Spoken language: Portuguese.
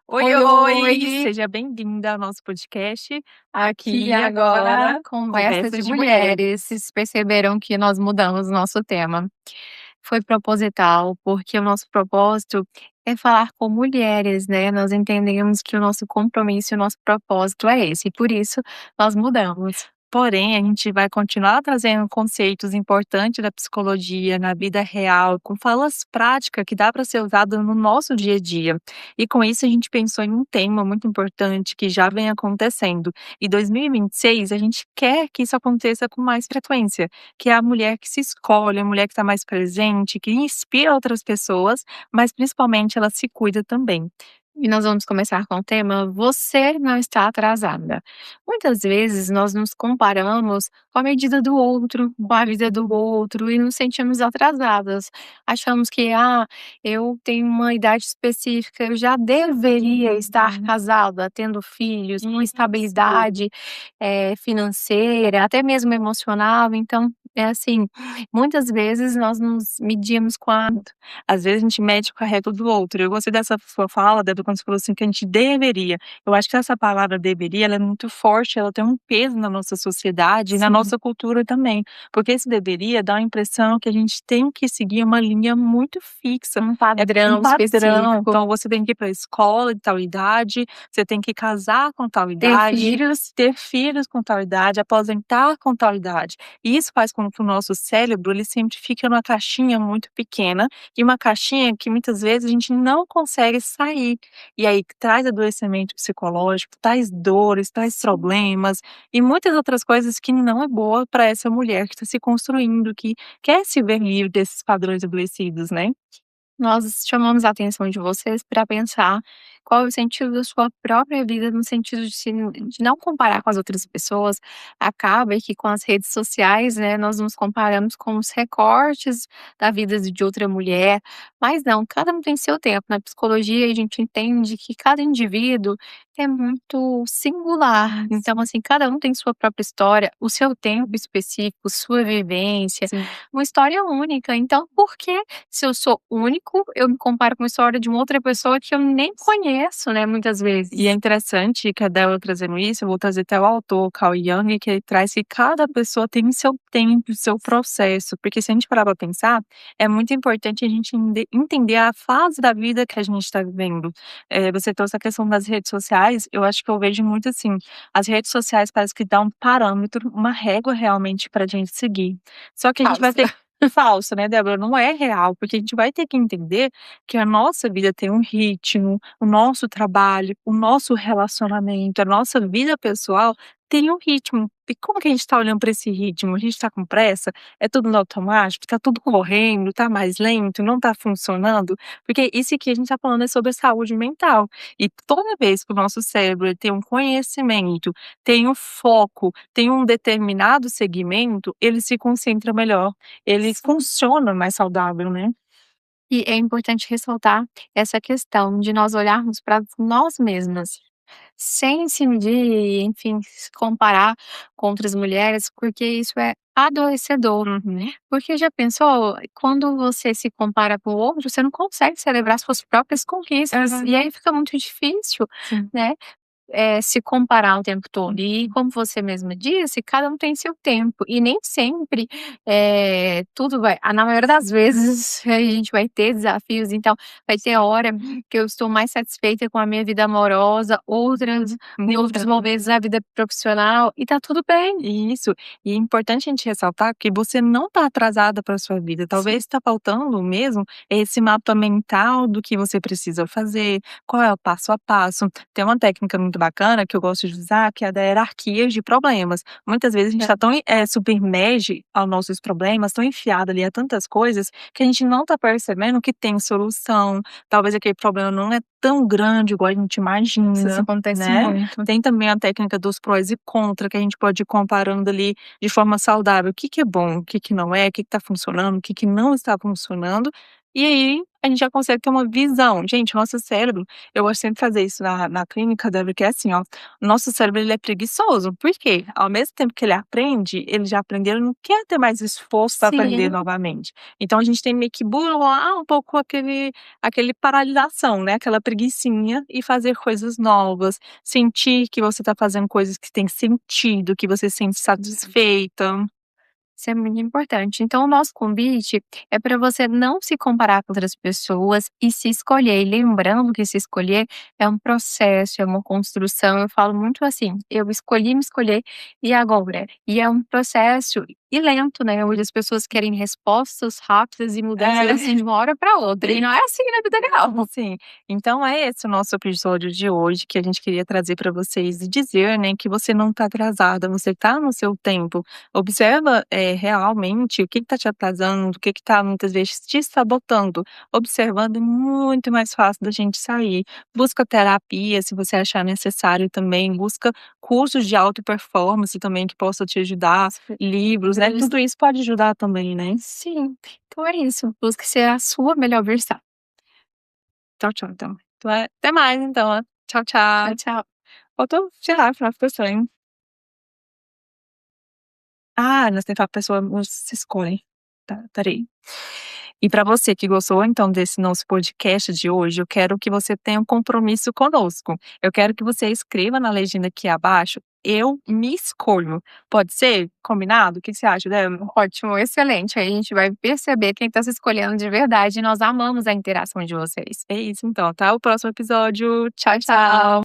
Oi, seja bem-vinda ao nosso podcast Aqui e agora, conversa de mulheres. Vocês perceberam que nós mudamos o nosso tema. Foi proposital, porque o nosso propósito é falar com mulheres, né? Nós entendemos que o nosso compromisso e o nosso propósito é esse, e por isso nós mudamos. Porém, a gente vai continuar trazendo conceitos importantes da psicologia na vida real, com falas práticas que dá para ser usado no nosso dia a dia. E com isso a gente pensou em um tema muito importante que já vem acontecendo. E 2026 a gente quer que isso aconteça com mais frequência, que é a mulher que se escolhe, a mulher que está mais presente, que inspira outras pessoas, mas principalmente ela se cuida também. E nós vamos começar com o tema Você não está atrasada. Muitas vezes nós nos comparamos com a medida do outro, com a vida do outro e nos sentimos atrasadas. Achamos que, eu tenho uma idade específica, eu já deveria estar casada, tendo filhos, com estabilidade financeira, até mesmo emocional. Então, é assim, muitas vezes nós nos medimos com a Às vezes a gente mede com a régua do outro. Eu gostei dessa sua fala, Débora, quando você falou assim que a gente deveria. Eu acho que essa palavra deveria, ela é muito forte, ela tem um peso na nossa sociedade e na Sim. nossa cultura também. Porque esse deveria dá a impressão que a gente tem que seguir uma linha muito fixa. Um padrão específico. Então você tem que ir para a escola de tal idade, você tem que casar com tal idade, ter filhos com tal idade, aposentar com tal idade. E isso faz com que o nosso cérebro ele sempre fique numa caixinha muito pequena e uma caixinha que muitas vezes a gente não consegue sair. E aí traz adoecimento psicológico, traz dores, traz problemas e muitas outras coisas que não é boa para essa mulher que está se construindo, que quer se ver livre desses padrões estabelecidos, né? Nós chamamos a atenção de vocês para pensar qual é o sentido da sua própria vida, no sentido de não comparar com as outras pessoas. Acaba que com as redes sociais, né, nós nos comparamos com os recortes da vida de outra mulher, mas não, cada um tem seu tempo. Na psicologia, a gente entende que cada indivíduo é muito singular. Então, assim, cada um tem sua própria história, o seu tempo específico, sua vivência, Sim. uma história única. Então, por que se eu sou único, eu me comparo com a história de uma outra pessoa que eu nem conheço, né, muitas vezes. E é interessante que a Débora trazendo isso, eu vou trazer até o autor, Carl Jung, que ele traz que cada pessoa tem o seu tempo, o seu processo, porque se a gente parar para pensar, é muito importante a gente entender a fase da vida que a gente está vivendo. Você trouxe a questão das redes sociais, eu acho que eu vejo muito assim, as redes sociais parece que dá um parâmetro, uma régua realmente para a gente seguir. Só que a gente vai ter falso, né, Débora? Não é real, porque a gente vai ter que entender que a nossa vida tem um ritmo, o nosso trabalho, o nosso relacionamento, a nossa vida pessoal tem um ritmo. E como que a gente está olhando para esse ritmo? A gente está com pressa? É tudo no automático? Está tudo correndo? Está mais lento? Não está funcionando? Porque isso aqui a gente está falando é sobre saúde mental. E toda vez que o nosso cérebro ele tem um conhecimento, tem um foco, tem um determinado segmento, ele se concentra melhor, ele funciona mais saudável, né? E é importante ressaltar essa questão de nós olharmos para nós mesmas, sem se medir, enfim, se comparar com outras mulheres, porque isso é adoecedor. Porque já pensou, quando você se compara com o outro, você não consegue celebrar suas próprias conquistas, e aí fica muito difícil, Sim. né, se comparar o tempo todo. E como você mesma disse, cada um tem seu tempo e nem sempre, tudo vai na maioria das vezes a gente vai ter desafios, então vai ter hora que eu estou mais satisfeita com a minha vida amorosa, em outros momentos na vida profissional, e tá tudo bem. Isso. E é importante a gente ressaltar que você não está atrasada para sua vida. Talvez está faltando mesmo esse mapa mental do que você precisa fazer, qual é o passo a passo. Tem uma técnica muito bacana que eu gosto de usar, que é a da hierarquia de problemas. Muitas vezes a gente está tão submerge aos nossos problemas, tão enfiado ali a tantas coisas, que a gente não está percebendo que tem solução. Talvez aquele problema não é tão grande igual a gente imagina. Isso acontece né? muito. Tem também a técnica dos prós e contra, que a gente pode ir comparando ali de forma saudável. O que que é bom, o que que não é, o que que está funcionando, o que que não está funcionando. E aí a gente já consegue ter uma visão. Gente, o nosso cérebro, eu gosto sempre de fazer isso na clínica, Débora, que é assim, ó, o nosso cérebro ele é preguiçoso, por quê? Ao mesmo tempo que ele aprende, ele já aprendeu, ele não quer ter mais esforço para aprender Sim. novamente. Então a gente tem meio que burlar um pouco aquele paralisação, né, aquela preguicinha e fazer coisas novas, sentir que você tá fazendo coisas que têm sentido, que você se sente satisfeita. Isso é muito importante. Então, o nosso convite é para você não se comparar com outras pessoas e se escolher. E lembrando que se escolher é um processo, é uma construção. Eu falo muito assim: eu escolhi me escolher e agora? E é um processo e lento, né? Onde as pessoas querem respostas rápidas e mudanças É. assim de uma hora para outra. E não é assim na vida real. Sim. Então é esse o nosso episódio de hoje, que a gente queria trazer para vocês e dizer, né, que você não está atrasada, você está no seu tempo. Observa, realmente o que está te atrasando, o que está muitas vezes te sabotando. Observando é muito mais fácil da gente sair. Busca terapia, se você achar necessário também, busca cursos de alta performance também que possa te ajudar, livros, né, tudo isso pode ajudar também, né. Sim. Então é isso. Busque ser a sua melhor versão. Tchau, tchau, então. Então até mais então, ó. Tchau, tchau. Tchau, tchau. Faltou, sei lá, falar pra pessoa, hein. Ah, nós temos que falar pra pessoa, vocês escolhem. Tá, espera aí. E para você que gostou então desse nosso podcast de hoje, eu quero que você tenha um compromisso conosco. Eu quero que você escreva na legenda aqui abaixo: "Eu me escolho". Pode ser? Combinado? O que você acha, Débora? Ótimo, excelente. Aí a gente vai perceber quem está se escolhendo de verdade e nós amamos a interação de vocês. É isso então, até o próximo episódio. Tchau, Tchau, tchau. tchau.